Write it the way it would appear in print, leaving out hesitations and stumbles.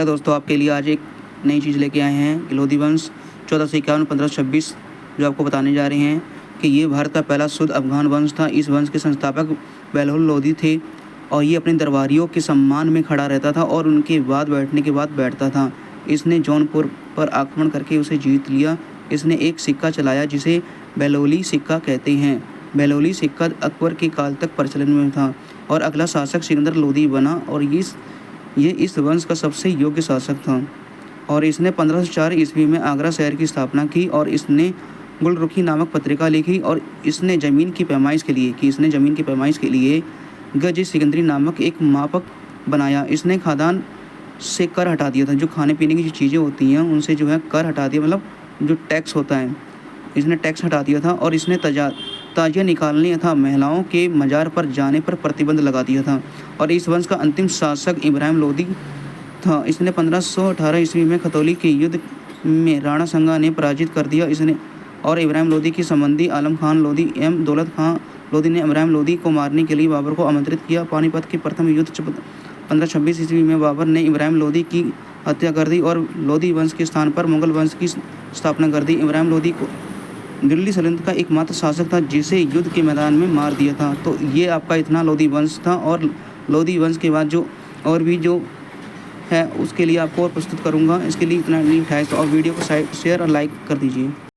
Hello दोस्तों, आपके लिए आज एक नई चीज़ लेके आए हैं। लोधी वंश 1451-1526 जो आपको बताने जा रहे हैं कि ये भारत का पहला शुद्ध अफ़गान वंश था। इस वंश के संस्थापक बेलहुल लोधी थे और ये अपने दरबारियों के सम्मान में खड़ा रहता था और उनके बाद बैठने के बाद बैठता था। इसने जौनपुर पर आक्रमण करके उसे जीत लिया। इसने एक सिक्का चलाया जिसे बेलौली सिक्का कहते हैं। बेलौली सिक्का अकबर के काल तक प्रचलन में था और अगला शासक सिकंदर लोधी बना और ये इस वंश का सबसे योग्य शासक था। और इसने 1504 ईस्वी में आगरा शहर की स्थापना की और इसने गुलरुखी नामक पत्रिका लिखी और इसने ज़मीन की पैमाइश के लिए गज सिकंदरी नामक एक मापक बनाया। इसने खादान से कर हटा दिया था। जो खाने पीने की जो चीज़ें होती हैं उनसे जो है कर हटा दिया, मतलब जो टैक्स होता है इसने टैक्स हटा दिया था। और इसने ताजिया निकालने तथा महिलाओं के मज़ार पर जाने पर प्रतिबंध लगा दिया था। और इस वंश का अंतिम शासक इब्राहिम लोधी था। इसने 1518 ईस्वी में खतौली के युद्ध में राणा संगा ने पराजित कर दिया। इसने और इब्राहिम लोधी के संबंधी आलम खान लोधी एवं दौलत खां लोधी ने इब्राहिम लोधी को मारने के लिए बाबर को आमंत्रित किया। पानीपत के प्रथम युद्ध 1526 ईस्वी में बाबर ने इब्राहिम लोधी की हत्या कर दी और लोधी वंश के स्थान पर मुगल वंश की स्थापना कर दी। इब्राहिम लोधी को दिल्ली सल्तनत का एकमात्र शासक था जिसे युद्ध के मैदान में मार दिया था। तो ये आपका इतना लोधी वंश था। और लोधी वंश के बाद जो और भी जो है उसके लिए आपको और प्रस्तुत करूँगा। इसके लिए इतना लिंक है, तो और वीडियो को शेयर और लाइक कर दीजिए।